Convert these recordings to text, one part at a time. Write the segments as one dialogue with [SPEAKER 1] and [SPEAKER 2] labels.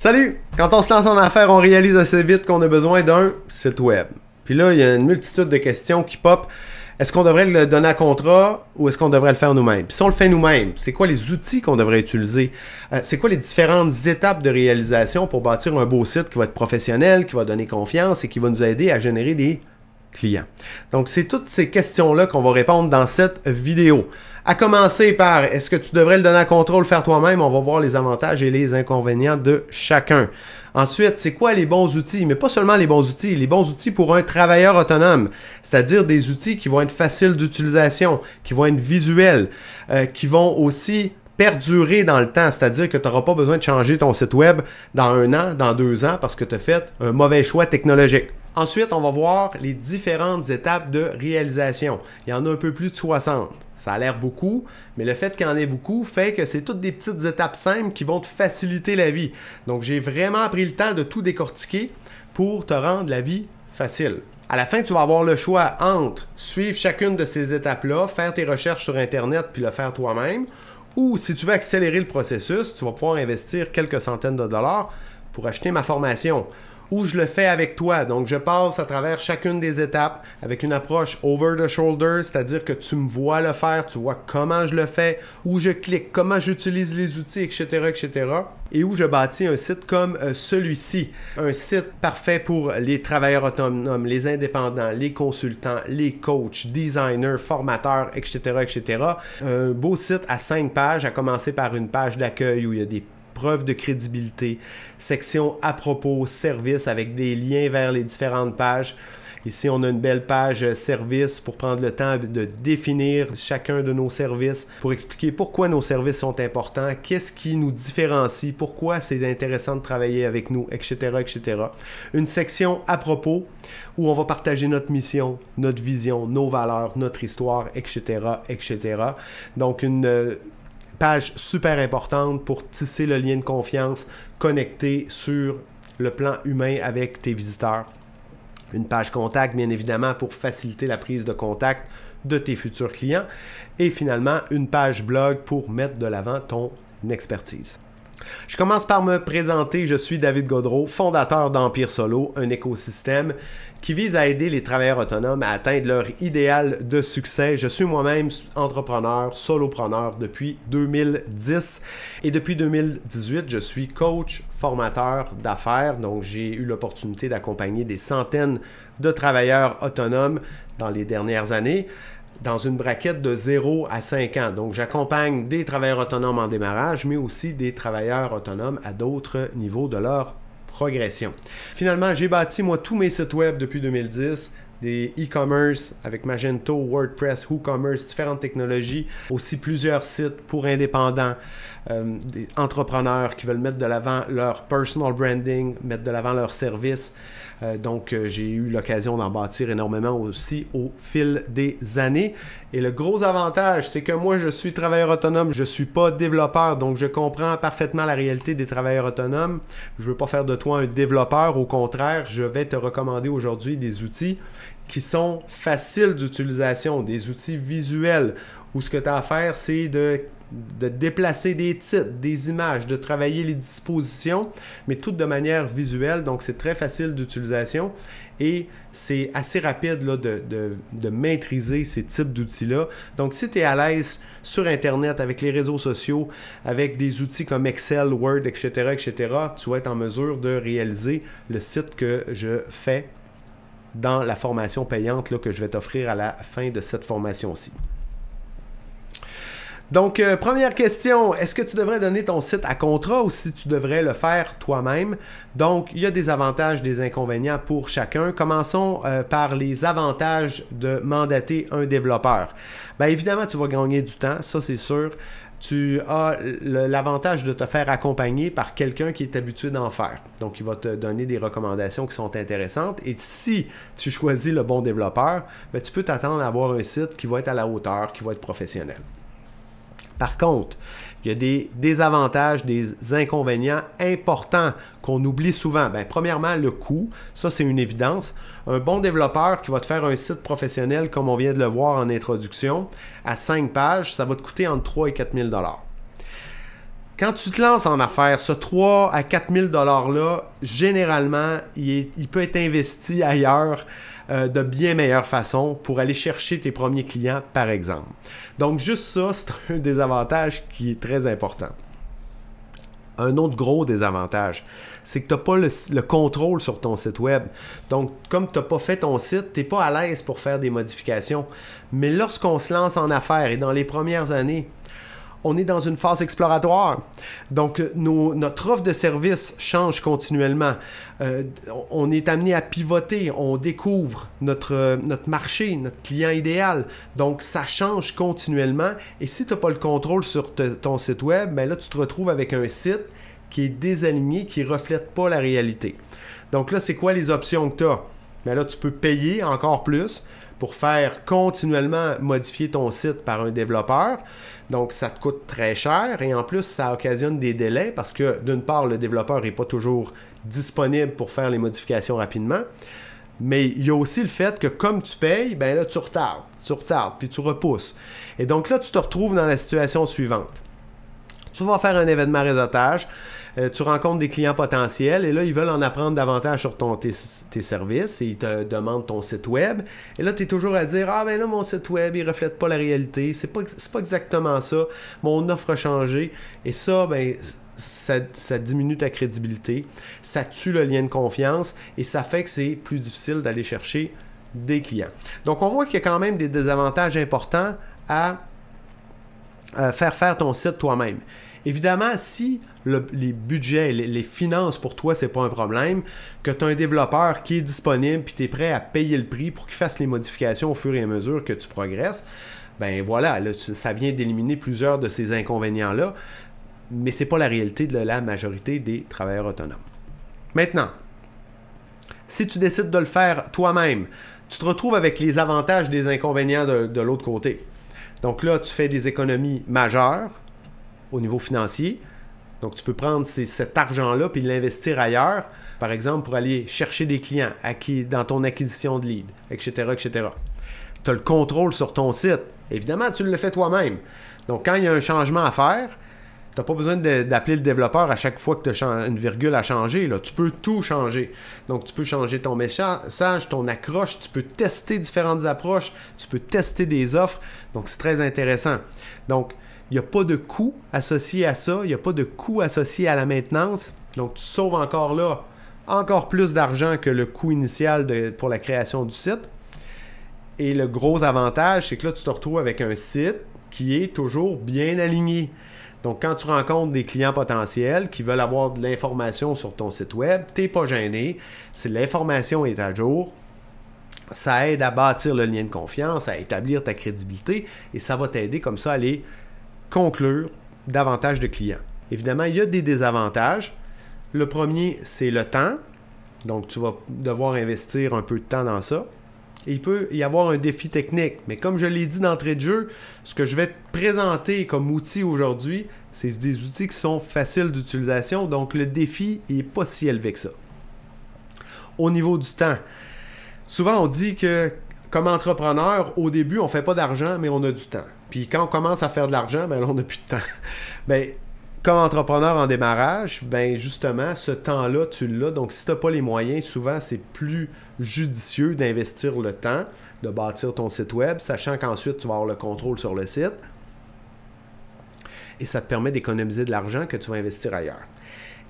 [SPEAKER 1] Salut! Quand on se lance en affaires, on réalise assez vite qu'on a besoin d'un site web. Puis là, il y a une multitude de questions qui pop. Est-ce qu'on devrait le donner à contrat ou est-ce qu'on devrait le faire nous-mêmes? Puis si on le fait nous-mêmes, c'est quoi les outils qu'on devrait utiliser? C'est quoi les différentes étapes de réalisation pour bâtir un beau site qui va être professionnel, qui va donner confiance et qui va nous aider à générer des clients? Donc, c'est toutes ces questions-là qu'on va répondre dans cette vidéo. À commencer par, est-ce que tu devrais le donner à contrat ou le faire toi-même? On va voir les avantages et les inconvénients de chacun. Ensuite, c'est quoi les bons outils? Mais pas seulement les bons outils pour un travailleur autonome, c'est-à-dire des outils qui vont être faciles d'utilisation, qui vont être visuels, qui vont aussi perdurer dans le temps, c'est-à-dire que tu n'auras pas besoin de changer ton site web dans 1 an, dans 2 ans, parce que tu as fait un mauvais choix technologique. Ensuite, on va voir les différentes étapes de réalisation. Il y en a un peu plus de 60. Ça a l'air beaucoup, mais le fait qu'il y en ait beaucoup fait que c'est toutes des petites étapes simples qui vont te faciliter la vie. Donc, j'ai vraiment pris le temps de tout décortiquer pour te rendre la vie facile. À la fin, tu vas avoir le choix entre suivre chacune de ces étapes-là, faire tes recherches sur Internet puis le faire toi-même, ou si tu veux accélérer le processus, tu vas pouvoir investir quelques centaines de dollars pour acheter ma formation. Ou je le fais avec toi. Donc, je passe à travers chacune des étapes avec une approche over the shoulder, c'est-à-dire que tu me vois le faire, tu vois comment je le fais, où je clique, comment j'utilise les outils, etc., etc. Et où je bâtis un site comme celui-ci. Un site parfait pour les travailleurs autonomes, les indépendants, les consultants, les coachs, designers, formateurs, etc., etc. Un beau site à 5 pages, à commencer par une page d'accueil où il y a des preuve de crédibilité, section à propos, service avec des liens vers les différentes pages. Ici, on a une belle page service pour prendre le temps de définir chacun de nos services, pour expliquer pourquoi nos services sont importants, qu'est-ce qui nous différencie, pourquoi c'est intéressant de travailler avec nous, etc., etc. Une section à propos où on va partager notre mission, notre vision, nos valeurs, notre histoire, etc., etc. Donc, une page super importante pour tisser le lien de confiance, connecter sur le plan humain avec tes visiteurs. Une page contact, bien évidemment, pour faciliter la prise de contact de tes futurs clients. Et finalement, une page blog pour mettre de l'avant ton expertise. Je commence par me présenter. Je suis David Gaudreault, fondateur d'Empire Solo, un écosystème qui vise à aider les travailleurs autonomes à atteindre leur idéal de succès. Je suis moi-même entrepreneur, solopreneur depuis 2010 et depuis 2018, je suis coach, formateur d'affaires. Donc, j'ai eu l'opportunité d'accompagner des centaines de travailleurs autonomes dans les dernières années, dans une braquette de 0 à 5 ans. Donc, j'accompagne des travailleurs autonomes en démarrage, mais aussi des travailleurs autonomes à d'autres niveaux de leur progression. Finalement, j'ai bâti, moi, tous mes sites web depuis 2010, des e-commerce avec Magento, WordPress, WooCommerce, différentes technologies, aussi plusieurs sites pour indépendants, des entrepreneurs qui veulent mettre de l'avant leur personal branding, mettre de l'avant leurs services. Donc, j'ai eu l'occasion d'en bâtir énormément aussi au fil des années. Et le gros avantage, c'est que moi, je suis travailleur autonome, je ne suis pas développeur, donc je comprends parfaitement la réalité des travailleurs autonomes. Je ne veux pas faire de toi un développeur, au contraire, je vais te recommander aujourd'hui des outils qui sont faciles d'utilisation, des outils visuels, où ce que tu as à faire, c'est de déplacer des titres, des images, de travailler les dispositions, mais tout de manière visuelle. Donc, c'est très facile d'utilisation et c'est assez rapide là, de maîtriser ces types d'outils-là. Donc, si tu es à l'aise sur Internet, avec les réseaux sociaux, avec des outils comme Excel, Word, etc., etc., tu vas être en mesure de réaliser le site que je fais dans la formation payante là, que je vais t'offrir à la fin de cette formation-ci. Donc, première question, est-ce que tu devrais donner ton site à contrat ou si tu devrais le faire toi-même? Donc, il y a des avantages, des inconvénients pour chacun. Commençons par les avantages de mandater un développeur. Bien, évidemment, tu vas gagner du temps, ça c'est sûr. Tu as l'avantage de te faire accompagner par quelqu'un qui est habitué d'en faire. Donc, il va te donner des recommandations qui sont intéressantes. Et si tu choisis le bon développeur, bien, tu peux t'attendre à avoir un site qui va être à la hauteur, qui va être professionnel. Par contre, il y a des désavantages, des inconvénients importants qu'on oublie souvent. Bien, premièrement, le coût. Ça, c'est une évidence. Un bon développeur qui va te faire un site professionnel, comme on vient de le voir en introduction, à 5 pages, ça va te coûter entre 3 et 4 000 $. Quand tu te lances en affaires, ce 3 à 4 000 $-là, généralement, il peut être investi ailleurs de bien meilleure façon pour aller chercher tes premiers clients, par exemple. Donc, juste ça, c'est un désavantage qui est très important. Un autre gros désavantage, c'est que tu n'as pas le contrôle sur ton site web. Donc, comme tu n'as pas fait ton site, tu n'es pas à l'aise pour faire des modifications. Mais lorsqu'on se lance en affaires et dans les premières années, on est dans une phase exploratoire. Donc, notre offre de service change continuellement. On est amené à pivoter. On découvre notre marché, notre client idéal. Donc, ça change continuellement. Et si tu n'as pas le contrôle sur ton site web, ben là, tu te retrouves avec un site qui est désaligné, qui ne reflète pas la réalité. Donc là, c'est quoi les options que tu as? Ben là, tu peux payer encore plus pour faire continuellement modifier ton site par un développeur. Donc, ça te coûte très cher et en plus, ça occasionne des délais parce que, d'une part, le développeur n'est pas toujours disponible pour faire les modifications rapidement. Mais il y a aussi le fait que comme tu payes, ben là, tu retardes, puis tu repousses. Et donc là, tu te retrouves dans la situation suivante. Tu vas faire un événement réseautage, tu rencontres des clients potentiels et là, ils veulent en apprendre davantage sur tes services et ils te demandent ton site web. Et là, tu es toujours à dire « Ah ben là, mon site web, il ne reflète pas la réalité. C'est pas exactement ça. Mon offre a changé. » Et ça, ben, ça diminue ta crédibilité, ça tue le lien de confiance et ça fait que c'est plus difficile d'aller chercher des clients. Donc, on voit qu'il y a quand même des désavantages importants à faire ton site toi-même. Évidemment, si les budgets, les finances pour toi, c'est pas un problème, que tu as un développeur qui est disponible et tu es prêt à payer le prix pour qu'il fasse les modifications au fur et à mesure que tu progresses, ben voilà, là, ça vient d'éliminer plusieurs de ces inconvénients-là, mais c'est pas la réalité de la majorité des travailleurs autonomes. Maintenant, si tu décides de le faire toi-même, tu te retrouves avec les avantages des inconvénients de l'autre côté. Donc là, tu fais des économies majeures au niveau financier. Donc, tu peux prendre cet argent-là et l'investir ailleurs, par exemple, pour aller chercher des clients dans ton acquisition de leads, etc., etc. Tu as le contrôle sur ton site. Évidemment, tu le fais toi-même. Donc, quand il y a un changement à faire, tu n'as pas besoin d'appeler le développeur à chaque fois que tu as une virgule à changer. Là. Tu peux tout changer. Donc, tu peux changer ton message, ton accroche, tu peux tester différentes approches, tu peux tester des offres. Donc, c'est très intéressant. Donc, il n'y a pas de coût associé à ça. Il n'y a pas de coût associé à la maintenance. Donc, tu sauves encore plus d'argent que le coût initial pour la création du site. Et le gros avantage, c'est que là, tu te retrouves avec un site qui est toujours bien aligné. Donc, quand tu rencontres des clients potentiels qui veulent avoir de l'information sur ton site web, tu n'es pas gêné. Si l'information est à jour, ça aide à bâtir le lien de confiance, à établir ta crédibilité et ça va t'aider comme ça à aller conclure davantage de clients. Évidemment, il y a des désavantages. Le premier, c'est le temps. Donc, tu vas devoir investir un peu de temps dans ça. Et il peut y avoir un défi technique. Mais comme je l'ai dit d'entrée de jeu, ce que je vais te présenter comme outil aujourd'hui, c'est des outils qui sont faciles d'utilisation. Donc, le défi n'est pas si élevé que ça. Au niveau du temps, souvent on dit que comme entrepreneur, au début, on ne fait pas d'argent, mais on a du temps. Puis quand on commence à faire de l'argent, ben là, on n'a plus de temps. Ben, comme entrepreneur en démarrage, ben justement, ce temps-là, tu l'as. Donc, si tu n'as pas les moyens, souvent, c'est plus judicieux d'investir le temps, de bâtir ton site web, sachant qu'ensuite, tu vas avoir le contrôle sur le site. Et ça te permet d'économiser de l'argent que tu vas investir ailleurs.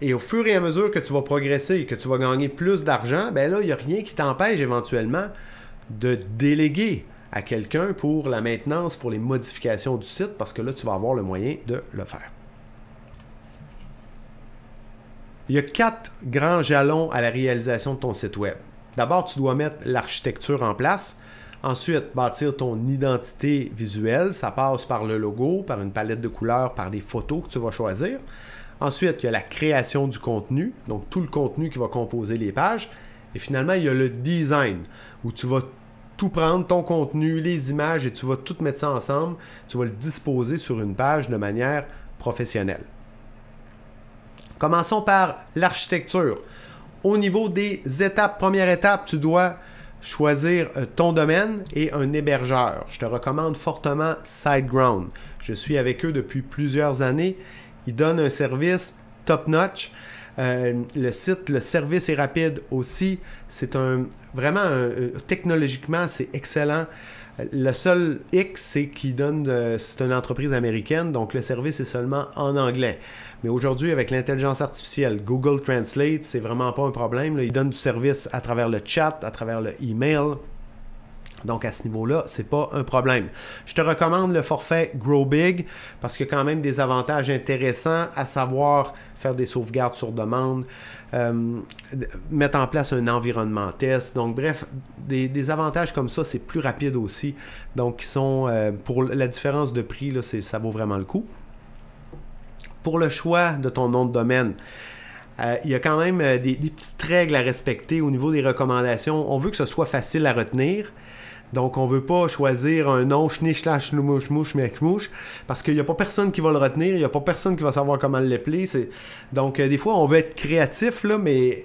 [SPEAKER 1] Et au fur et à mesure que tu vas progresser et que tu vas gagner plus d'argent, ben là, il n'y a rien qui t'empêche éventuellement de déléguer à quelqu'un pour la maintenance, pour les modifications du site, parce que là, tu vas avoir le moyen de le faire. Il y a 4 grands jalons à la réalisation de ton site web. D'abord, tu dois mettre l'architecture en place. Ensuite, bâtir ton identité visuelle. Ça passe par le logo, par une palette de couleurs, par des photos que tu vas choisir. Ensuite, il y a la création du contenu, donc tout le contenu qui va composer les pages. Et finalement, il y a le design, où tu vas tout prendre, ton contenu, les images, et tu vas tout mettre ça ensemble. Tu vas le disposer sur une page de manière professionnelle. Commençons par l'architecture. Au niveau des étapes, première étape, tu dois choisir ton domaine et un hébergeur. Je te recommande fortement SiteGround. Je suis avec eux depuis plusieurs années Il donne un service top-notch. Le site, le service est rapide aussi. C'est technologiquement, c'est excellent. Le seul X, c'est c'est une entreprise américaine, donc le service est seulement en anglais. Mais aujourd'hui, avec l'intelligence artificielle, Google Translate, c'est vraiment pas un problème. Là. Il donne du service à travers le chat, à travers le email. Donc, à ce niveau-là, c'est pas un problème. Je te recommande le forfait Grow Big parce qu'il y a quand même des avantages intéressants, à savoir faire des sauvegardes sur demande, mettre en place un environnement test. Donc, bref, des avantages comme ça, c'est plus rapide aussi. Donc, qui sont, pour la différence de prix, là, ça vaut vraiment le coup. Pour le choix de ton nom de domaine, il y a quand même des petites règles à respecter au niveau des recommandations. On veut que ce soit facile à retenir. Donc, on ne veut pas choisir un nom schnisch-slash-mouche-mouche parce qu'il n'y a pas personne qui va le retenir, il n'y a pas personne qui va savoir comment l'appeler. Donc, des fois, on veut être créatif, là, mais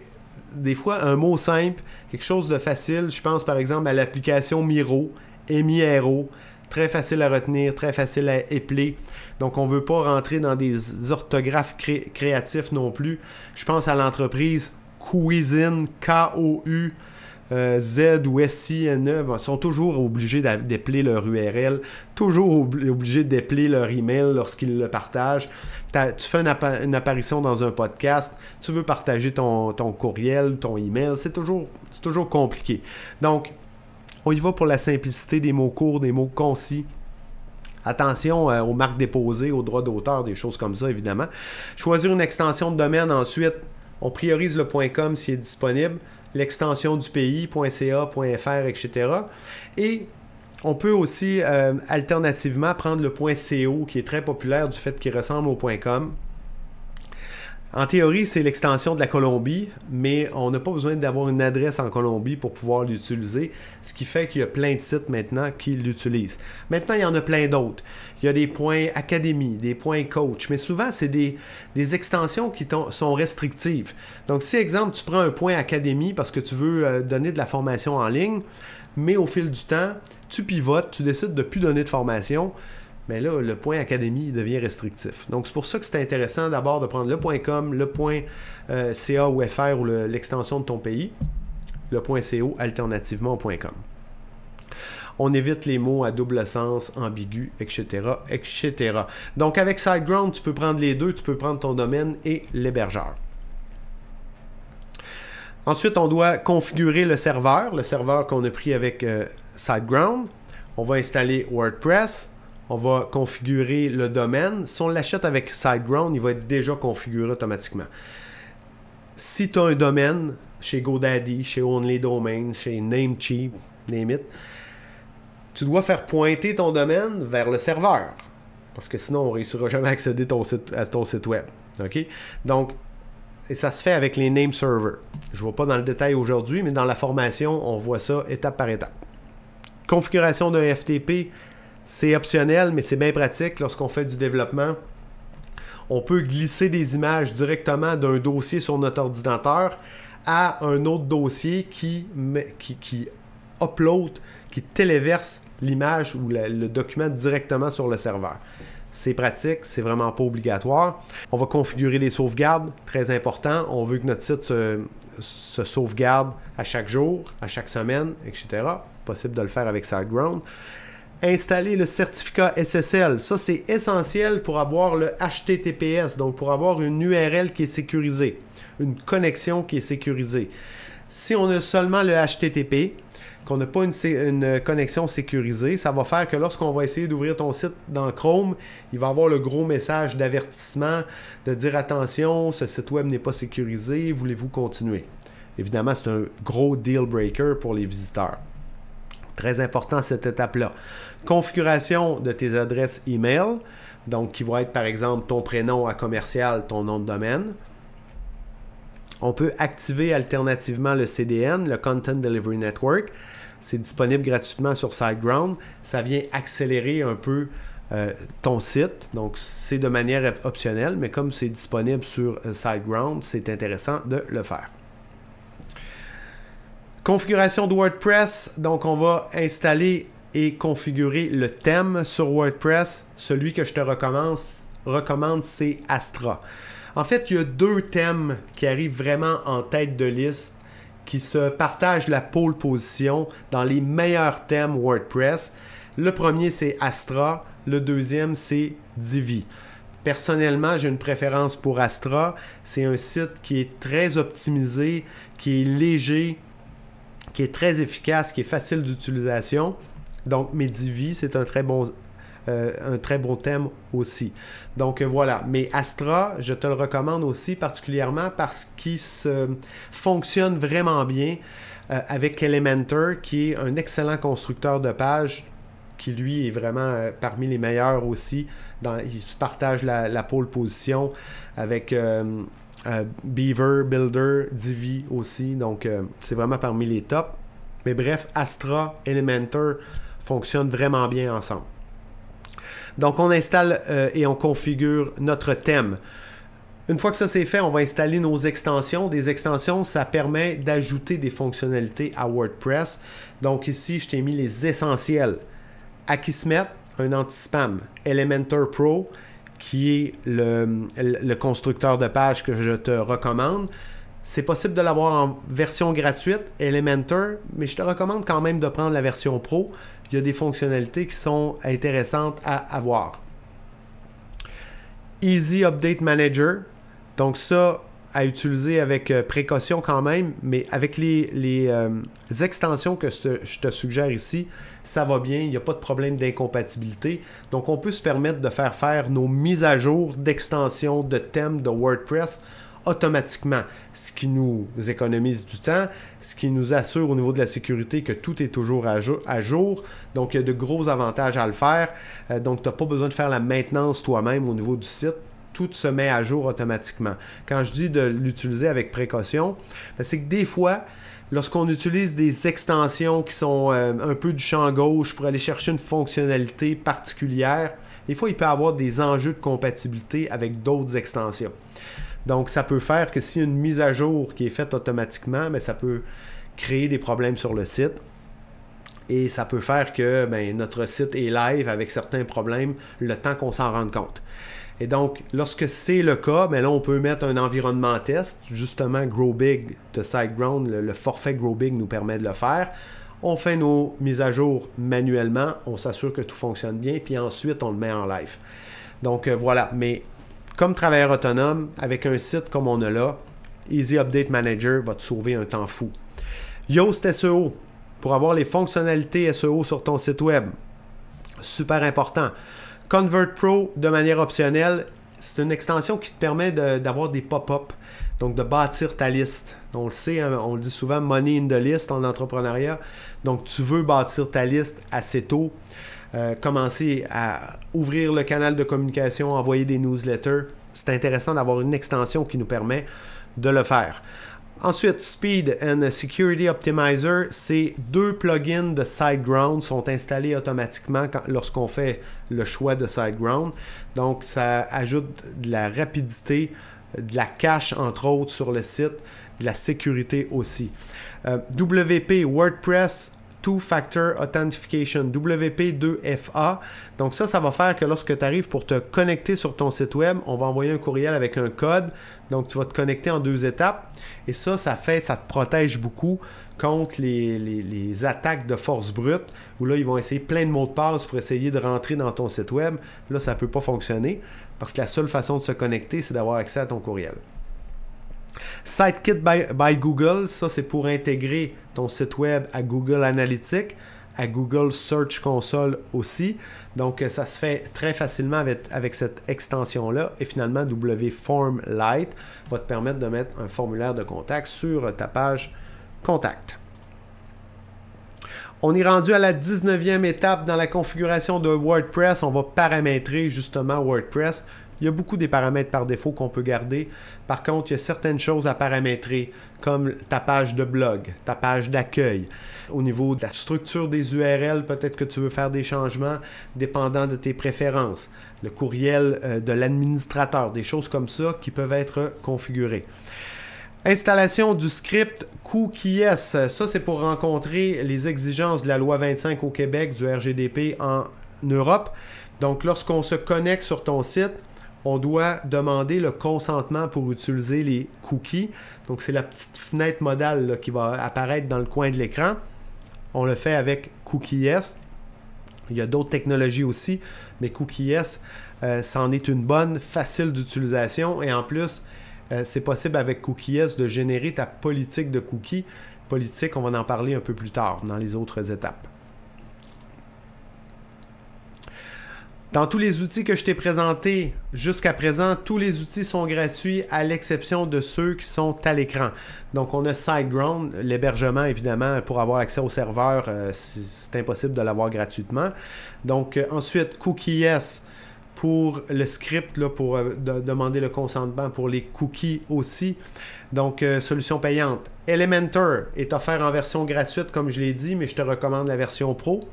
[SPEAKER 1] des fois, un mot simple, quelque chose de facile. Je pense, par exemple, à l'application Miro, M-I-R-O. Très facile à retenir, très facile à épeler. Donc, on ne veut pas rentrer dans des orthographes créatifs non plus. Je pense à l'entreprise Cuisine, K-O-U, Z ou S-I-N-E, ils sont toujours obligés d'épeler leur URL, toujours obligés d'épeler leur email lorsqu'ils le partagent. Tu fais une apparition dans un podcast, tu veux partager ton courriel, ton email, c'est toujours compliqué. Donc, on y va pour la simplicité des mots courts, des mots concis. Attention aux marques déposées, aux droits d'auteur, des choses comme ça, évidemment. Choisir une extension de domaine ensuite. On priorise le .com s'il est disponible, l'extension du pays, .ca, .fr, etc. Et on peut aussi, alternativement, prendre le .co, qui est très populaire du fait qu'il ressemble au .com. En théorie, c'est l'extension de la Colombie, mais on n'a pas besoin d'avoir une adresse en Colombie pour pouvoir l'utiliser, ce qui fait qu'il y a plein de sites maintenant qui l'utilisent. Maintenant, il y en a plein d'autres. Il y a des points académie, des points coach, mais souvent, c'est des extensions qui sont restrictives. Donc, si, exemple, tu prends un point académie parce que tu veux donner de la formation en ligne, mais au fil du temps, tu pivotes, tu décides de ne plus donner de formation, mais là, le point académie devient restrictif. Donc, c'est pour ça que c'est intéressant d'abord de prendre le .com, le .ca ou .fr ou l'extension de ton pays, le .co alternativement au .com. On évite les mots à double sens, ambigus, etc., etc. Donc, avec SiteGround, tu peux prendre les deux. Tu peux prendre ton domaine et l'hébergeur. Ensuite, on doit configurer le serveur qu'on a pris avec SiteGround. On va installer WordPress. On va configurer le domaine. Si on l'achète avec SiteGround, il va être déjà configuré automatiquement. Si tu as un domaine chez GoDaddy, chez OnlyDomains, chez Namecheap, name it, tu dois faire pointer ton domaine vers le serveur. Parce que sinon, on ne réussira jamais à accéder à ton site web. OK? Donc, et ça se fait avec les name servers. Je ne vais pas dans le détail aujourd'hui, mais dans la formation, on voit ça étape par étape. Configuration d'un FTP, c'est optionnel, mais c'est bien pratique lorsqu'on fait du développement. On peut glisser des images directement d'un dossier sur notre ordinateur à un autre dossier qui upload, qui téléverse l'image ou le document directement sur le serveur. C'est pratique, c'est vraiment pas obligatoire. On va configurer les sauvegardes, très important. On veut que notre site se sauvegarde à chaque jour, à chaque semaine, etc. Possible de le faire avec SiteGround. Installer le certificat SSL. Ça, c'est essentiel pour avoir le HTTPS, donc pour avoir une URL qui est sécurisée, une connexion qui est sécurisée. Si on a seulement le HTTP, qu'on n'a pas une connexion sécurisée, ça va faire que lorsqu'on va essayer d'ouvrir ton site dans Chrome, il va avoir le gros message d'avertissement de dire attention, ce site web n'est pas sécurisé, voulez-vous continuer? Évidemment, c'est un gros deal breaker pour les visiteurs. Très important cette étape-là. Configuration de tes adresses email, donc qui vont être par exemple ton prénom à commercial, ton nom de domaine. On peut activer alternativement le CDN, le Content Delivery Network. C'est disponible gratuitement sur SiteGround. Ça vient accélérer un peu ton site. Donc, c'est de manière optionnelle, mais comme c'est disponible sur SiteGround, c'est intéressant de le faire. Configuration de WordPress. Donc, on va installer et configurer le thème sur WordPress. Celui que je te recommande, recommande, c'est Astra. En fait, il y a 2 thèmes qui arrivent vraiment en tête de liste, qui se partagent la pole position dans les meilleurs thèmes WordPress. Le premier, c'est Astra. Le deuxième, c'est Divi. Personnellement, j'ai une préférence pour Astra. C'est un site qui est très optimisé, qui est léger, qui est très efficace, qui est facile d'utilisation. Donc, mais Divi, c'est un très bon thème aussi. Donc voilà, mais Astra, je te le recommande aussi particulièrement parce qu'il fonctionne vraiment bien avec Elementor, qui est un excellent constructeur de pages, qui lui est vraiment parmi les meilleurs aussi. Il partage la pole position avec Beaver, Builder, Divi aussi. Donc c'est vraiment parmi les tops. Mais bref, Astra, Elementor fonctionnent vraiment bien ensemble. Donc, on installe et on configure notre thème. Une fois que ça c'est fait, on va installer nos extensions. Des extensions, ça permet d'ajouter des fonctionnalités à WordPress. Donc ici, je t'ai mis les essentiels. Akismet, un anti-spam. Elementor Pro, qui est le constructeur de pages que je te recommande. C'est possible de l'avoir en version gratuite, Elementor, mais je te recommande quand même de prendre la version Pro. Il y a des fonctionnalités qui sont intéressantes à avoir. Easy Update Manager. Donc ça, à utiliser avec précaution quand même, mais avec les extensions que je te suggère ici, ça va bien, il n'y a pas de problème d'incompatibilité. Donc on peut se permettre de faire nos mises à jour d'extensions de thèmes de WordPress automatiquement, ce qui nous économise du temps, ce qui nous assure au niveau de la sécurité que tout est toujours à jour. Donc, il y a de gros avantages à le faire. Donc, tu n'as pas besoin de faire la maintenance toi-même au niveau du site. Tout se met à jour automatiquement. Quand je dis de l'utiliser avec précaution, c'est que des fois, lorsqu'on utilise des extensions qui sont un peu du champ gauche pour aller chercher une fonctionnalité particulière, des fois, il peut y avoir des enjeux de compatibilité avec d'autres extensions. Donc, ça peut faire que s'il y a une mise à jour qui est faite automatiquement, mais ça peut créer des problèmes sur le site. Et ça peut faire que notre site est live avec certains problèmes le temps qu'on s'en rende compte. Et donc, lorsque c'est le cas, là, on peut mettre un environnement test. Justement, GrowBig de SiteGround, le forfait GrowBig nous permet de le faire. On fait nos mises à jour manuellement. On s'assure que tout fonctionne bien. Puis ensuite, on le met en live. Donc, voilà. Mais comme travailleur autonome, avec un site comme on a là, Easy Update Manager va te sauver un temps fou. Yoast SEO, pour avoir les fonctionnalités SEO sur ton site web. Super important. Convert Pro, de manière optionnelle, c'est une extension qui te permet d'avoir des pop-up, donc de bâtir ta liste. On le sait, hein, on le dit souvent, money in the list en entrepreneuriat. Donc, tu veux bâtir ta liste assez tôt. Commencer à ouvrir le canal de communication, envoyer des newsletters. C'est intéressant d'avoir une extension qui nous permet de le faire. Ensuite, Speed and Security Optimizer, c'est 2 plugins de SiteGround sont installés automatiquement lorsqu'on fait le choix de SiteGround. Donc, ça ajoute de la rapidité, de la cache entre autres sur le site, de la sécurité aussi. WP WordPress Two-Factor Authentication, WP2FA. Donc ça va faire que lorsque tu arrives pour te connecter sur ton site web, on va envoyer un courriel avec un code. Donc tu vas te connecter en 2 étapes. Et ça te protège beaucoup contre les attaques de force brute, où là, ils vont essayer plein de mots de passe pour essayer de rentrer dans ton site web. Là, ça ne peut pas fonctionner parce que la seule façon de se connecter, c'est d'avoir accès à ton courriel. SiteKit by Google, ça c'est pour intégrer ton site web à Google Analytics, à Google Search Console aussi. Donc ça se fait très facilement avec cette extension-là. Et finalement, WForm Lite va te permettre de mettre un formulaire de contact sur ta page Contact. On est rendu à la 19e étape dans la configuration de WordPress. On va paramétrer justement WordPress. Il y a beaucoup des paramètres par défaut qu'on peut garder. Par contre, il y a certaines choses à paramétrer, comme ta page de blog, ta page d'accueil. Au niveau de la structure des URL, peut-être que tu veux faire des changements dépendant de tes préférences. Le courriel de l'administrateur, des choses comme ça qui peuvent être configurées. Installation du script Cookies. Ça, c'est pour rencontrer les exigences de la loi 25 au Québec, du RGDP en Europe. Donc, lorsqu'on se connecte sur ton site, on doit demander le consentement pour utiliser les cookies. Donc, c'est la petite fenêtre modale là, qui va apparaître dans le coin de l'écran. On le fait avec CookieS. Il y a d'autres technologies aussi, mais CookieS, c'en est une bonne, facile d'utilisation. Et en plus, c'est possible avec CookieS de générer ta politique de cookies. Politique, on va en parler un peu plus tard dans les autres étapes. Dans tous les outils que je t'ai présentés jusqu'à présent, tous les outils sont gratuits à l'exception de ceux qui sont à l'écran. Donc, on a SiteGround, l'hébergement évidemment, pour avoir accès au serveur, c'est impossible de l'avoir gratuitement. Donc, ensuite, CookieS pour le script, là, pour demander le consentement pour les cookies aussi. Donc, solution payante. Elementor est offert en version gratuite, comme je l'ai dit, mais je te recommande la version Pro.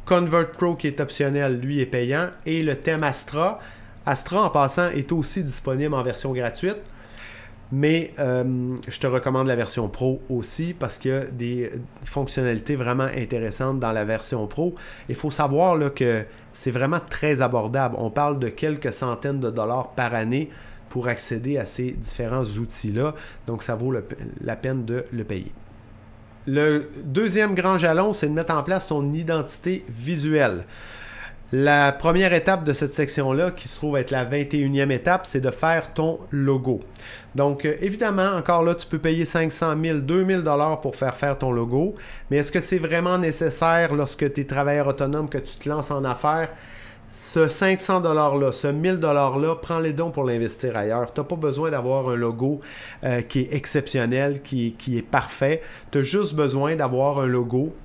[SPEAKER 1] ConvertPro qui est optionnel, lui est payant. Et le thème Astra. Astra, en passant, est aussi disponible en version gratuite. Mais je te recommande la version Pro aussi parce qu'il y a des fonctionnalités vraiment intéressantes dans la version Pro. Il faut savoir là, que c'est vraiment très abordable. On parle de quelques centaines de dollars par année pour accéder à ces différents outils-là. Donc, ça vaut la peine de le payer. Le deuxième grand jalon, c'est de mettre en place ton identité visuelle. La première étape de cette section-là, qui se trouve être la 21e étape, c'est de faire ton logo. Donc, évidemment, encore là, tu peux payer 500 000, 2000 $ pour faire ton logo. Mais est-ce que c'est vraiment nécessaire lorsque tu es travailleur autonome, que tu te lances en affaires? Ce 500 $-là, ce 1000 $-là, prends-les donc pour l'investir ailleurs. Tu n'as pas besoin d'avoir un logo qui est exceptionnel, qui est parfait. Tu as juste besoin d'avoir un logo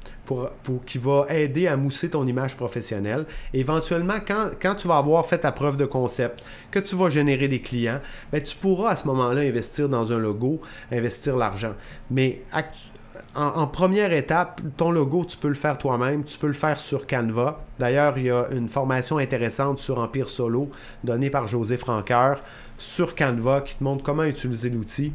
[SPEAKER 1] qui va aider à mousser ton image professionnelle. Et éventuellement, quand tu vas avoir fait ta preuve de concept, que tu vas générer des clients, bien, tu pourras à ce moment-là investir dans un logo, investir l'argent. Mais en première étape, ton logo, tu peux le faire toi-même, tu peux le faire sur Canva. D'ailleurs, il y a une formation intéressante sur Empire Solo donnée par José Franqueur sur Canva qui te montre comment utiliser l'outil.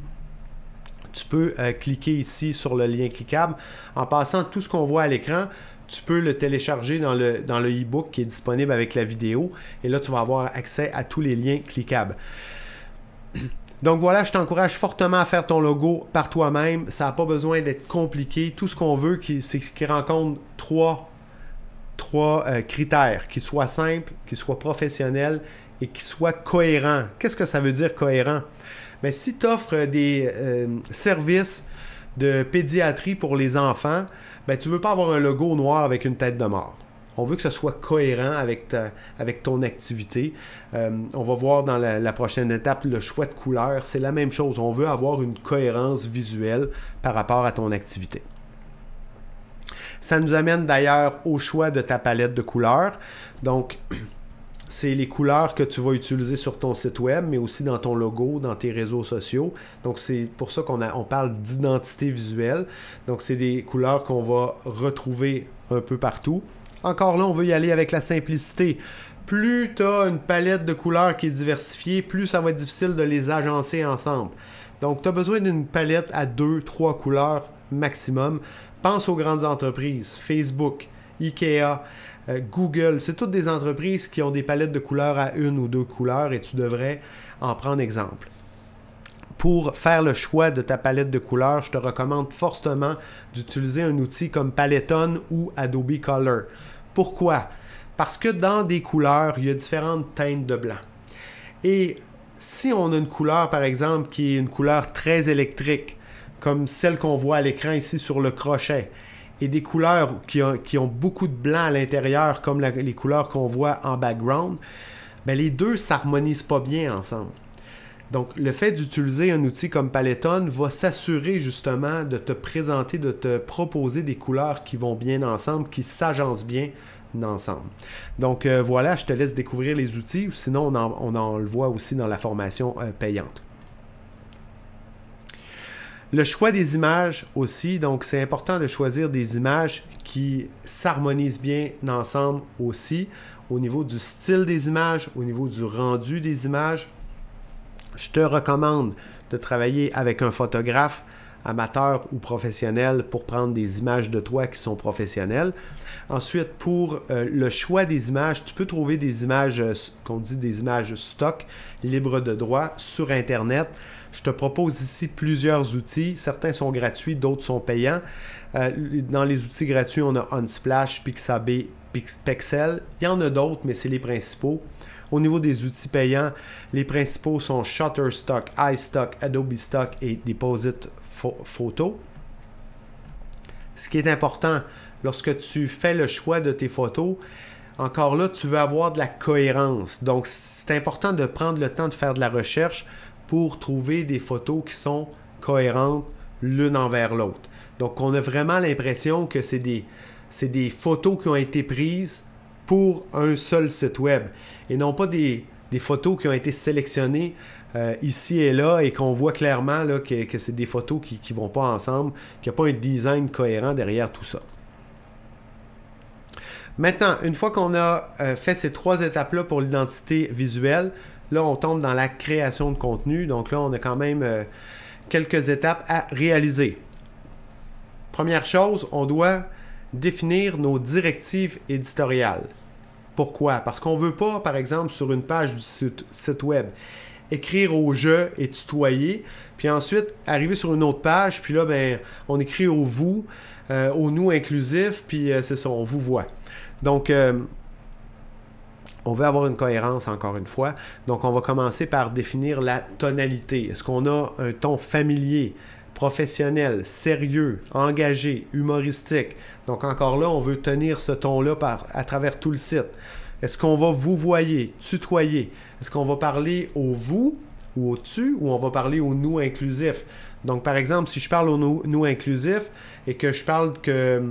[SPEAKER 1] Tu peux cliquer ici sur le lien cliquable. En passant, tout ce qu'on voit à l'écran, tu peux le télécharger dans le e-book qui est disponible avec la vidéo. Et là, tu vas avoir accès à tous les liens cliquables. Donc voilà, je t'encourage fortement à faire ton logo par toi-même. Ça n'a pas besoin d'être compliqué. Tout ce qu'on veut, c'est qu'il rencontre trois critères, qui soient simples, qui soient professionnels et qui soient cohérents. Qu'est-ce que ça veut dire cohérent? Bien, si tu offres des services de pédiatrie pour les enfants, bien, tu ne veux pas avoir un logo noir avec une tête de mort. On veut que ce soit cohérent avec ton activité. On va voir dans la prochaine étape le choix de couleurs. C'est la même chose. On veut avoir une cohérence visuelle par rapport à ton activité. Ça nous amène d'ailleurs au choix de ta palette de couleurs. Donc, c'est les couleurs que tu vas utiliser sur ton site web, mais aussi dans ton logo, dans tes réseaux sociaux. Donc, c'est pour ça qu'on parle d'identité visuelle. Donc, c'est des couleurs qu'on va retrouver un peu partout. Encore là, on veut y aller avec la simplicité. Plus tu as une palette de couleurs qui est diversifiée, plus ça va être difficile de les agencer ensemble. Donc, tu as besoin d'une palette à 2-3 couleurs maximum. Pense aux grandes entreprises, Facebook, Ikea, Google. C'est toutes des entreprises qui ont des palettes de couleurs à 1 ou 2 couleurs et tu devrais en prendre exemple. Pour faire le choix de ta palette de couleurs, je te recommande fortement d'utiliser un outil comme Paletton ou Adobe Color. Pourquoi? Parce que dans des couleurs, il y a différentes teintes de blanc. Et si on a une couleur, par exemple, qui est une couleur très électrique, comme celle qu'on voit à l'écran ici sur le crochet, et des couleurs qui ont beaucoup de blanc à l'intérieur, comme les couleurs qu'on voit en background, bien, les deux ne s'harmonisent pas bien ensemble. Donc, le fait d'utiliser un outil comme Paletton va s'assurer justement de te présenter, de te proposer des couleurs qui vont bien ensemble, qui s'agencent bien ensemble. Donc, voilà, je te laisse découvrir les outils. Sinon, on le voit aussi dans la formation payante. Le choix des images aussi, donc c'est important de choisir des images qui s'harmonisent bien ensemble aussi, au niveau du style des images, au niveau du rendu des images. Je te recommande de travailler avec un photographe amateur ou professionnel pour prendre des images de toi qui sont professionnelles. Ensuite, pour le choix des images, tu peux trouver des images, qu'on dit des images stock, libres de droit, sur Internet. Je te propose ici plusieurs outils. Certains sont gratuits, d'autres sont payants. Dans les outils gratuits, on a Unsplash, Pixabay, Pexel. Il y en a d'autres, mais c'est les principaux. Au niveau des outils payants, les principaux sont Shutterstock, iStock, Adobe Stock et Deposit Photo. Ce qui est important, lorsque tu fais le choix de tes photos, encore là, tu veux avoir de la cohérence. Donc, c'est important de prendre le temps de faire de la recherche pour trouver des photos qui sont cohérentes l'une envers l'autre. Donc, on a vraiment l'impression que c'est des photos qui ont été prises pour un seul site web et non pas des photos qui ont été sélectionnées ici et là et qu'on voit clairement là, que c'est des photos qui ne vont pas ensemble, qu'il n'y a pas un design cohérent derrière tout ça. Maintenant, une fois qu'on a fait ces 3 étapes-là pour l'identité visuelle, là, on tombe dans la création de contenu. Donc là, on a quand même quelques étapes à réaliser. Première chose, on doit définir nos directives éditoriales. Pourquoi? Parce qu'on ne veut pas, par exemple, sur une page du site web, écrire au « je » et tutoyer, puis ensuite arriver sur une autre page, puis là, ben, on écrit au « vous », au « nous » inclusif, puis c'est ça, on vous voit. Donc, on veut avoir une cohérence, encore une fois. Donc, on va commencer par définir la tonalité. Est-ce qu'on a un ton familier, professionnel, sérieux, engagé, humoristique? Donc, encore là, on veut tenir ce ton-là à travers tout le site. Est-ce qu'on va vous voyer, tutoyer? Est-ce qu'on va parler au vous ou au tu ou on va parler au nous inclusif? Donc, par exemple, si je parle au nous inclusif et que je parle que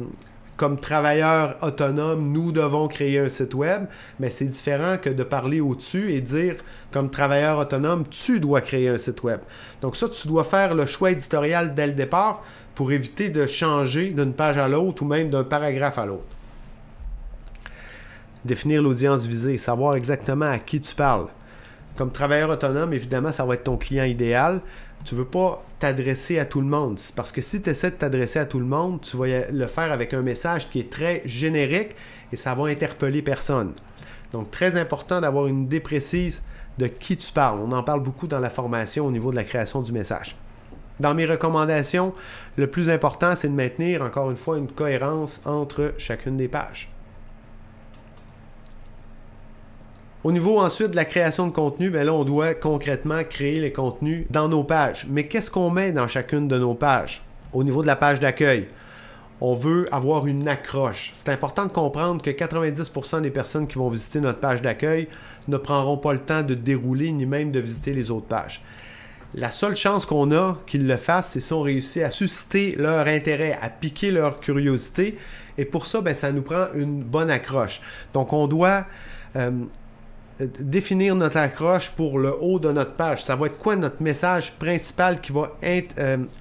[SPEAKER 1] comme travailleurs autonomes, nous devons créer un site web, mais c'est différent que de parler au tu et dire comme travailleur autonome, tu dois créer un site web. Donc ça, tu dois faire le choix éditorial dès le départ pour éviter de changer d'une page à l'autre ou même d'un paragraphe à l'autre. Définir l'audience visée, savoir exactement à qui tu parles. Comme travailleur autonome, évidemment, ça va être ton client idéal. Tu ne veux pas t'adresser à tout le monde. Parce que si tu essaies de t'adresser à tout le monde, tu vas le faire avec un message qui est très générique et ça va interpeller personne. Donc, très important d'avoir une idée précise de qui tu parles. On en parle beaucoup dans la formation au niveau de la création du message. Dans mes recommandations, le plus important, c'est de maintenir, encore une fois, une cohérence entre chacune des pages. Au niveau ensuite de la création de contenu, bien là, on doit concrètement créer les contenus dans nos pages. Mais qu'est-ce qu'on met dans chacune de nos pages? Au niveau de la page d'accueil, on veut avoir une accroche. C'est important de comprendre que 90% des personnes qui vont visiter notre page d'accueil ne prendront pas le temps de dérouler ni même de visiter les autres pages. La seule chance qu'on a qu'ils le fassent, c'est si on réussit à susciter leur intérêt, à piquer leur curiosité. Et pour ça, bien, ça nous prend une bonne accroche. Donc, on doit définir notre accroche pour le haut de notre page. Ça va être quoi notre message principal qui va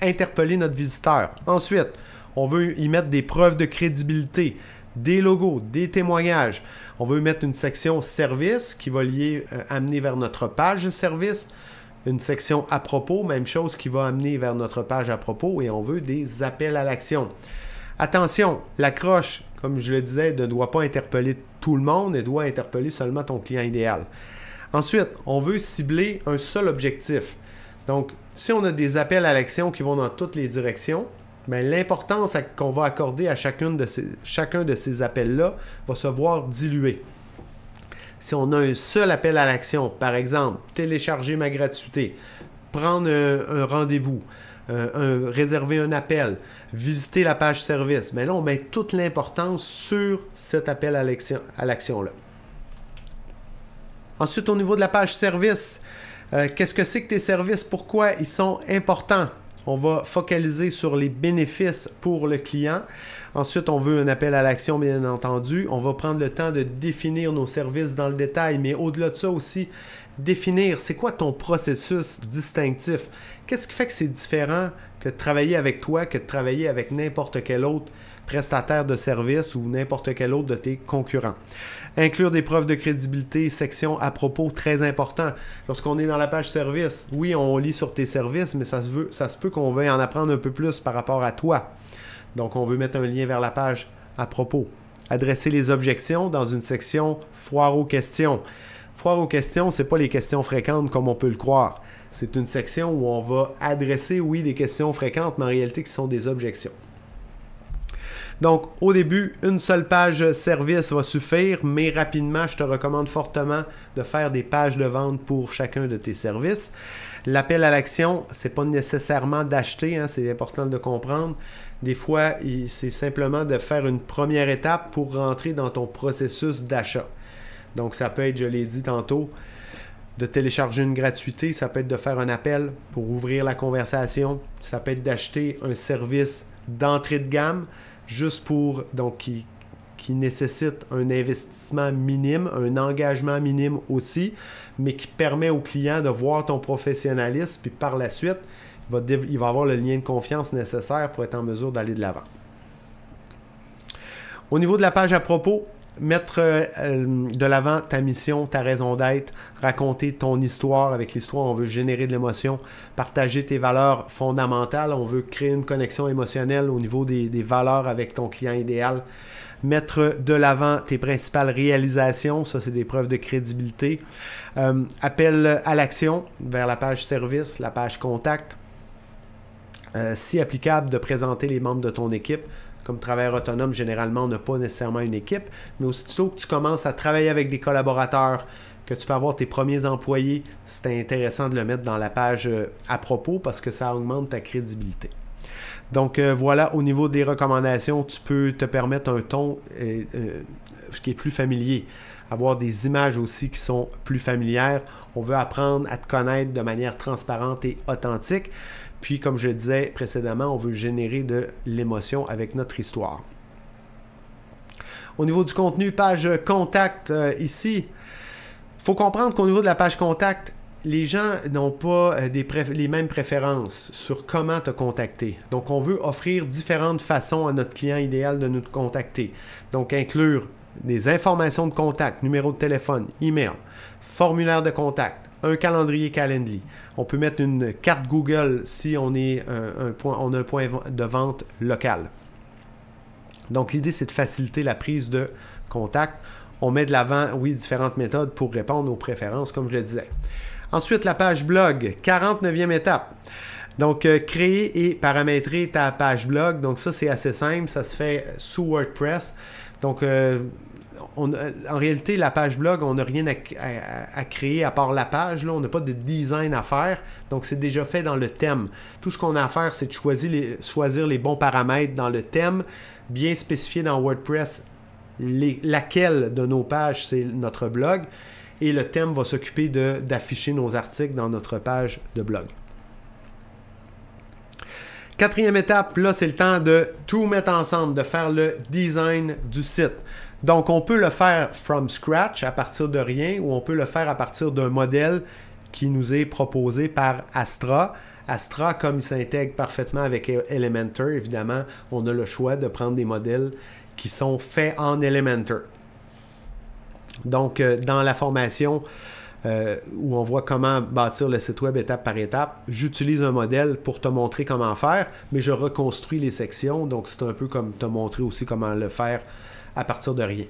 [SPEAKER 1] interpeller notre visiteur? Ensuite, on veut y mettre des preuves de crédibilité, des logos, des témoignages. On veut mettre une section service qui va amener vers notre page de service. Une section à propos, même chose qui va amener vers notre page à propos. Et on veut des appels à l'action. Attention, l'accroche, comme je le disais, ne doit pas interpeller tout le monde, elle doit interpeller seulement ton client idéal. Ensuite, on veut cibler un seul objectif. Donc, si on a des appels à l'action qui vont dans toutes les directions, bien, l'importance qu'on va accorder à chacun de ces appels-là va se voir diluée. Si on a un seul appel à l'action, par exemple, télécharger ma gratuité, prendre un rendez-vous, réserver un appel, visiter la page service, mais là, on met toute l'importance sur cet appel à l'action-là. Ensuite, au niveau de la page service, qu'est-ce que c'est que tes services? Pourquoi ils sont importants? On va focaliser sur les bénéfices pour le client. Ensuite, on veut un appel à l'action, bien entendu. On va prendre le temps de définir nos services dans le détail, mais au-delà de ça aussi, définir c'est quoi ton processus distinctif. Qu'est-ce qui fait que c'est différent que de travailler avec toi, que de travailler avec n'importe quel autre prestataire de service ou n'importe quel autre de tes concurrents. Inclure des preuves de crédibilité, section à propos, très important. Lorsqu'on est dans la page service, oui, on lit sur tes services, mais ça se peut qu'on veuille en apprendre un peu plus par rapport à toi. Donc, on veut mettre un lien vers la page à propos. Adresser les objections dans une section foire aux questions. Foire aux questions, ce n'est pas les questions fréquentes comme on peut le croire. C'est une section où on va adresser, oui, des questions fréquentes, mais en réalité qui sont des objections. Donc, au début, une seule page service va suffire, mais rapidement, je te recommande fortement de faire des pages de vente pour chacun de tes services. L'appel à l'action, ce n'est pas nécessairement d'acheter, hein, c'est important de comprendre. Des fois, c'est simplement de faire une première étape pour rentrer dans ton processus d'achat. Donc, ça peut être, je l'ai dit tantôt, de télécharger une gratuité, ça peut être de faire un appel pour ouvrir la conversation, ça peut être d'acheter un service d'entrée de gamme, juste pour, donc, qui nécessite un investissement minime, un engagement minime aussi, mais qui permet au client de voir ton professionnalisme, puis par la suite, il va avoir le lien de confiance nécessaire pour être en mesure d'aller de l'avant. Au niveau de la page à propos, mettre de l'avant ta mission, ta raison d'être, raconter ton histoire. Avec l'histoire, on veut générer de l'émotion, partager tes valeurs fondamentales. On veut créer une connexion émotionnelle au niveau des valeurs avec ton client idéal. Mettre de l'avant tes principales réalisations, ça c'est des preuves de crédibilité. Appel à l'action vers la page service, la page contact. Si applicable, de présenter les membres de ton équipe. Comme travailleur autonome, généralement, on n'a pas nécessairement une équipe, mais aussitôt que tu commences à travailler avec des collaborateurs, que tu peux avoir tes premiers employés, c'est intéressant de le mettre dans la page à propos parce que ça augmente ta crédibilité. Donc voilà, au niveau des recommandations, tu peux te permettre un ton qui est plus familier. Avoir des images aussi qui sont plus familières. On veut apprendre à te connaître de manière transparente et authentique. Puis, comme je le disais précédemment, on veut générer de l'émotion avec notre histoire. Au niveau du contenu, page contact, ici, il faut comprendre qu'au niveau de la page contact, les gens n'ont pas les mêmes préférences sur comment te contacter. Donc, on veut offrir différentes façons à notre client idéal de nous contacter. Donc, inclure des informations de contact, numéro de téléphone, email, formulaire de contact, un calendrier Calendly. On peut mettre une carte Google si on a un point de vente local. Donc, l'idée, c'est de faciliter la prise de contact. On met de l'avant, oui, différentes méthodes pour répondre aux préférences, comme je le disais. Ensuite, la page blog, 49e étape. Donc, créer et paramétrer ta page blog. Donc, ça, c'est assez simple. Ça se fait sous WordPress. Donc, en réalité, la page blog, on n'a rien à créer à part la page. Là, on n'a pas de design à faire. Donc, c'est déjà fait dans le thème. Tout ce qu'on a à faire, c'est de choisir les bons paramètres dans le thème, bien spécifier dans WordPress laquelle de nos pages, c'est notre blog. Et le thème va s'occuper d'afficher nos articles dans notre page de blog. Quatrième étape, là, c'est le temps de tout mettre ensemble, de faire le design du site. Donc, on peut le faire from scratch, à partir de rien, ou on peut le faire à partir d'un modèle qui nous est proposé par Astra. Astra, comme il s'intègre parfaitement avec Elementor, évidemment, on a le choix de prendre des modèles qui sont faits en Elementor. Donc, dans la formation où on voit comment bâtir le site web étape par étape, j'utilise un modèle pour te montrer comment faire, mais je reconstruis les sections. Donc, c'est un peu comme te montrer aussi comment le faire à partir de rien.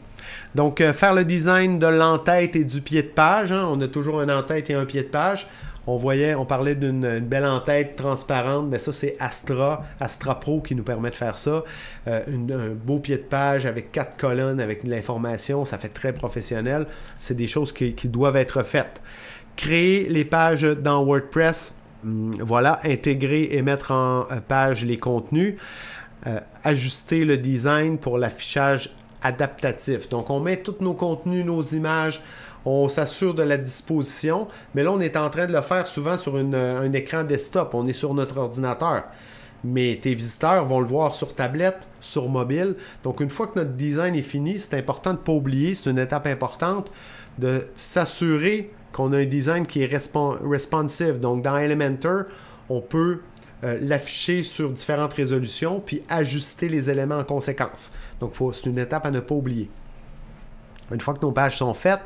[SPEAKER 1] Donc, faire le design de l'entête et du pied de page. Hein, on a toujours un en-tête et un pied de page. On parlait d'une belle en-tête transparente, mais ça, c'est Astra Pro qui nous permet de faire ça. Un beau pied de page avec 4 colonnes, avec de l'information, ça fait très professionnel. C'est des choses qui doivent être faites. Créer les pages dans WordPress, voilà, intégrer et mettre en page les contenus. Ajuster le design pour l'affichage adaptatif. Donc, on met tous nos contenus, nos images, on s'assure de la disposition, mais là, on est en train de le faire souvent sur un écran desktop. On est sur notre ordinateur. Mais tes visiteurs vont le voir sur tablette, sur mobile. Donc, une fois que notre design est fini, c'est important de ne pas oublier, c'est une étape importante, de s'assurer qu'on a un design qui est responsive. Donc, dans Elementor, on peut l'afficher sur différentes résolutions puis ajuster les éléments en conséquence. Donc, c'est une étape à ne pas oublier. Une fois que nos pages sont faites,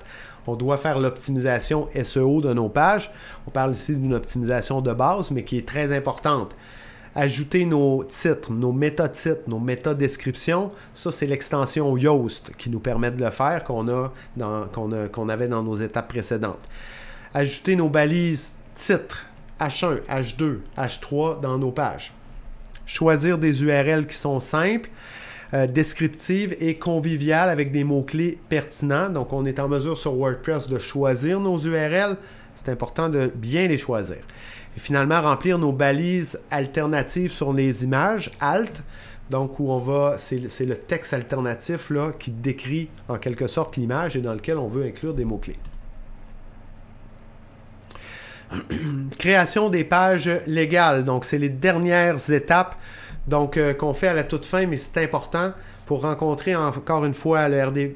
[SPEAKER 1] on doit faire l'optimisation SEO de nos pages. On parle ici d'une optimisation de base, mais qui est très importante. Ajouter nos titres, nos méta-titres, nos méta-descriptions, ça c'est l'extension Yoast qui nous permet de le faire, qu'on avait dans nos étapes précédentes. Ajouter nos balises titres, H1, H2, H3 dans nos pages. Choisir des URL qui sont simples, descriptives et conviviales avec des mots-clés pertinents. Donc, on est en mesure sur WordPress de choisir nos URL. C'est important de bien les choisir. Et finalement, remplir nos balises alternatives sur les images, alt, donc où on va, c'est le texte alternatif là, qui décrit en quelque sorte l'image et dans lequel on veut inclure des mots-clés. Création des pages légales. Donc, c'est les dernières étapes donc qu'on fait à la toute fin, mais c'est important pour rencontrer encore une fois le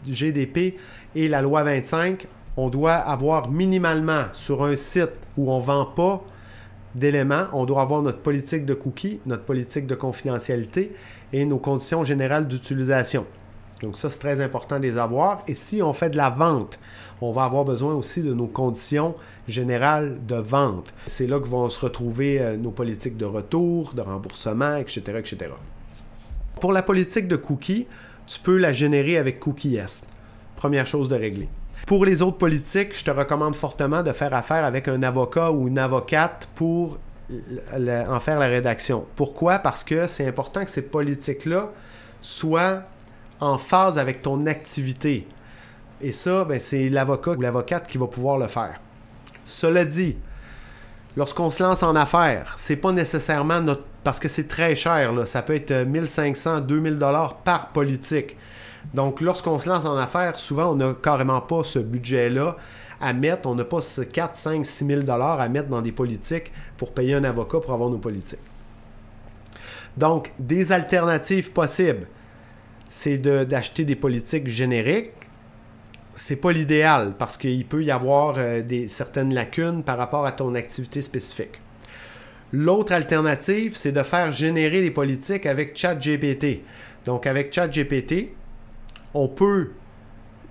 [SPEAKER 1] RGDP et la loi 25. On doit avoir minimalement sur un site où on ne vend pas d'éléments, on doit avoir notre politique de cookies, notre politique de confidentialité et nos conditions générales d'utilisation. Donc ça, c'est très important de les avoir. Et si on fait de la vente, on va avoir besoin aussi de nos conditions générales de vente. C'est là que vont se retrouver nos politiques de retour, de remboursement, etc., etc. Pour la politique de cookies, tu peux la générer avec CookieS. Première chose de régler. Pour les autres politiques, je te recommande fortement de faire affaire avec un avocat ou une avocate pour en faire la rédaction. Pourquoi? Parce que c'est important que ces politiques-là soient en phase avec ton activité. Et ça, ben, c'est l'avocat ou l'avocate qui va pouvoir le faire. Cela dit, lorsqu'on se lance en affaires, c'est pas nécessairement notre... Parce que c'est très cher, là. Ça peut être 1500, 2000 $ par politique. Donc, lorsqu'on se lance en affaires, souvent, on n'a carrément pas ce budget-là à mettre. On n'a pas ce 4, 5, 6 000 $ à mettre dans des politiques pour payer un avocat pour avoir nos politiques. Donc, des alternatives possibles, c'est d'acheter des politiques génériques. C'est pas l'idéal parce qu'il peut y avoir certaines lacunes par rapport à ton activité spécifique. L'autre alternative, c'est de faire générer des politiques avec ChatGPT. Donc, avec ChatGPT, on peut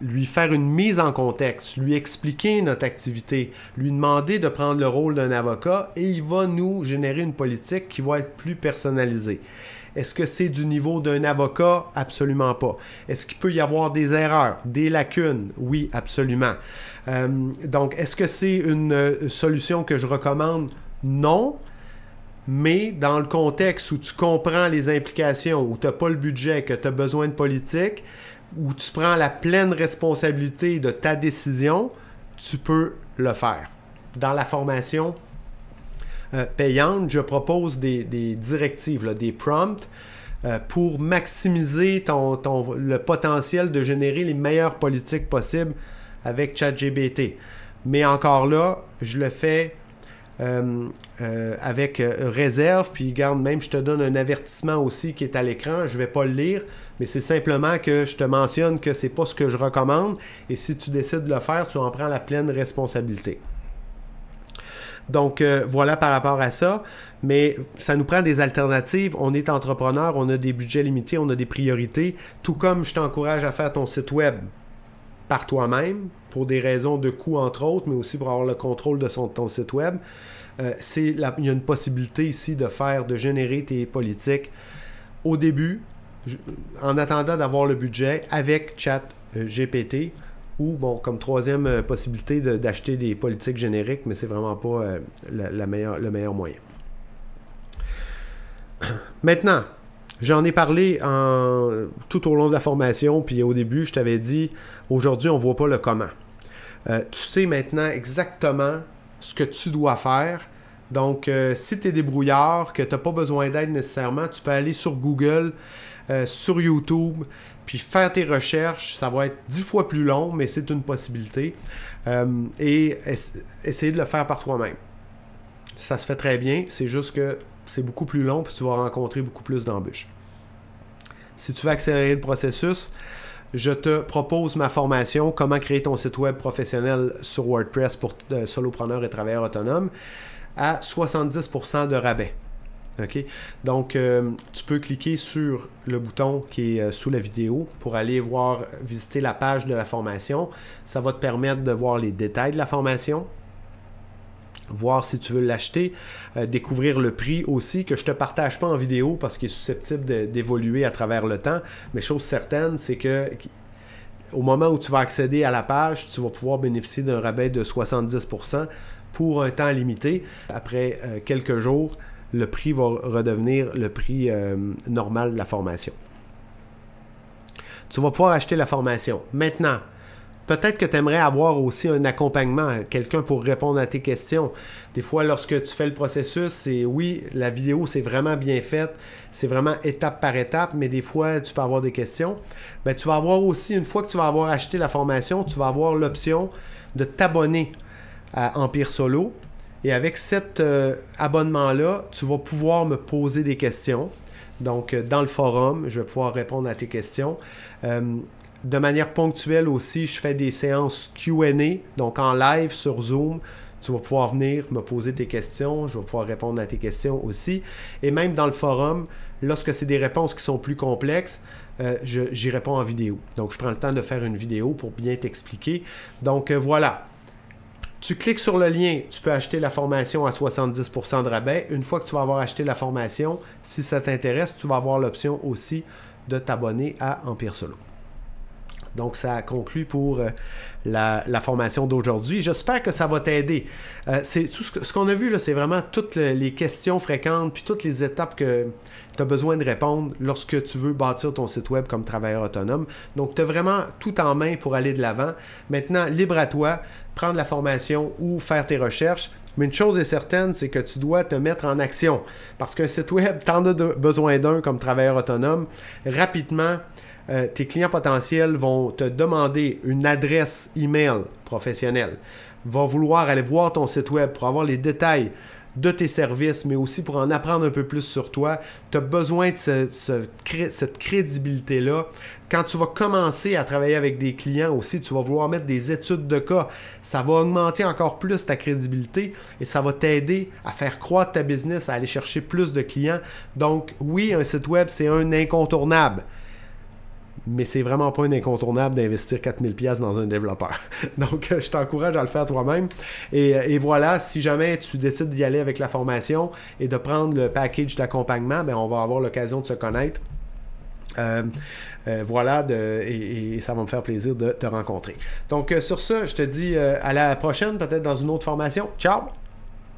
[SPEAKER 1] lui faire une mise en contexte, lui expliquer notre activité, lui demander de prendre le rôle d'un avocat et il va nous générer une politique qui va être plus personnalisée. Est-ce que c'est du niveau d'un avocat? Absolument pas. Est-ce qu'il peut y avoir des erreurs, des lacunes? Oui, absolument. Donc, est-ce que c'est une solution que je recommande? Non. Mais dans le contexte où tu comprends les implications, où tu n'as pas le budget, que tu as besoin de politique, où tu prends la pleine responsabilité de ta décision, tu peux le faire. Dans la formation payante, je propose des directives, là, des prompts, pour maximiser le potentiel de générer les meilleures politiques possibles avec ChatGPT. Mais encore là, je le fais avec réserve, puis garde, même je te donne un avertissement aussi qui est à l'écran, je ne vais pas le lire, mais c'est simplement que je te mentionne que c'est pas ce que je recommande, et si tu décides de le faire, tu en prends la pleine responsabilité. Donc, voilà par rapport à ça, mais ça nous prend des alternatives. On est entrepreneur, on a des budgets limités, on a des priorités, tout comme je t'encourage à faire ton site web par toi-même, pour des raisons de coût entre autres, mais aussi pour avoir le contrôle de ton site web. Il y a une possibilité ici de générer tes politiques au début, en attendant d'avoir le budget avec ChatGPT, ou bon, comme troisième possibilité d'acheter des politiques génériques, mais c'est vraiment pas le meilleur moyen. Maintenant, j'en ai parlé tout au long de la formation, puis au début, je t'avais dit, aujourd'hui, on ne voit pas le comment. Tu sais maintenant exactement ce que tu dois faire. Donc, si tu es débrouillard, que tu n'as pas besoin d'aide nécessairement, tu peux aller sur Google, sur YouTube, puis faire tes recherches. Ça va être 10 fois plus long, mais c'est une possibilité. Et essayer de le faire par toi-même. Ça se fait très bien, c'est juste que c'est beaucoup plus long, puis tu vas rencontrer beaucoup plus d'embûches. Si tu veux accélérer le processus, je te propose ma formation Comment créer ton site web professionnel sur WordPress pour solopreneurs et travailleurs autonomes à 70% de rabais. Okay? Donc, tu peux cliquer sur le bouton qui est sous la vidéo pour aller visiter la page de la formation. Ça va te permettre de voir les détails de la formation, voir si tu veux l'acheter, découvrir le prix aussi, que je ne te partage pas en vidéo parce qu'il est susceptible d'évoluer à travers le temps. Mais chose certaine, c'est que au moment où tu vas accéder à la page, tu vas pouvoir bénéficier d'un rabais de 70% pour un temps limité. Après quelques jours, le prix va redevenir le prix normal de la formation. Tu vas pouvoir acheter la formation. Maintenant, peut-être que tu aimerais avoir aussi un accompagnement, quelqu'un pour répondre à tes questions. Des fois, lorsque tu fais le processus, oui, la vidéo, c'est vraiment bien faite, c'est vraiment étape par étape, mais des fois, tu peux avoir des questions. Bien, tu vas avoir aussi, une fois que tu vas avoir acheté la formation, tu vas avoir l'option de t'abonner à Empire Solo. Et avec cet abonnement-là, tu vas pouvoir me poser des questions. Donc, dans le forum, je vais pouvoir répondre à tes questions. De manière ponctuelle aussi, je fais des séances Q&A, donc en live sur Zoom. Tu vas pouvoir venir me poser tes questions, je vais pouvoir répondre à tes questions aussi. Et même dans le forum, lorsque c'est des réponses qui sont plus complexes, j'y réponds en vidéo. Donc, je prends le temps de faire une vidéo pour bien t'expliquer. Donc, voilà. Tu cliques sur le lien, tu peux acheter la formation à 70% de rabais. Une fois que tu vas avoir acheté la formation, si ça t'intéresse, tu vas avoir l'option aussi de t'abonner à Empire Solo. Donc, ça conclut pour la formation d'aujourd'hui. J'espère que ça va t'aider. Tout ce qu'on a vu, là, c'est vraiment toutes les questions fréquentes puis toutes les étapes que tu as besoin de répondre lorsque tu veux bâtir ton site web comme travailleur autonome. Donc, tu as vraiment tout en main pour aller de l'avant. Maintenant, libre à toi, prendre la formation ou faire tes recherches. Mais une chose est certaine, c'est que tu dois te mettre en action. Parce qu'un site web, tu en as besoin d'un comme travailleur autonome. Rapidement, tes clients potentiels vont te demander une adresse email professionnelle, vont vouloir aller voir ton site web pour avoir les détails de tes services, mais aussi pour en apprendre un peu plus sur toi. Tu as besoin de cette crédibilité-là. Quand tu vas commencer à travailler avec des clients aussi, tu vas vouloir mettre des études de cas. Ça va augmenter encore plus ta crédibilité et ça va t'aider à faire croître ta business, à aller chercher plus de clients. Donc oui, un site web, c'est un incontournable. Mais c'est vraiment pas un incontournable d'investir 4000$ dans un développeur. Donc, je t'encourage à le faire toi-même. Et voilà, si jamais tu décides d'y aller avec la formation et de prendre le package d'accompagnement, ben, on va avoir l'occasion de se connaître. Voilà, et ça va me faire plaisir de te rencontrer. Donc, sur ça, je te dis à la prochaine, peut-être dans une autre formation. Ciao!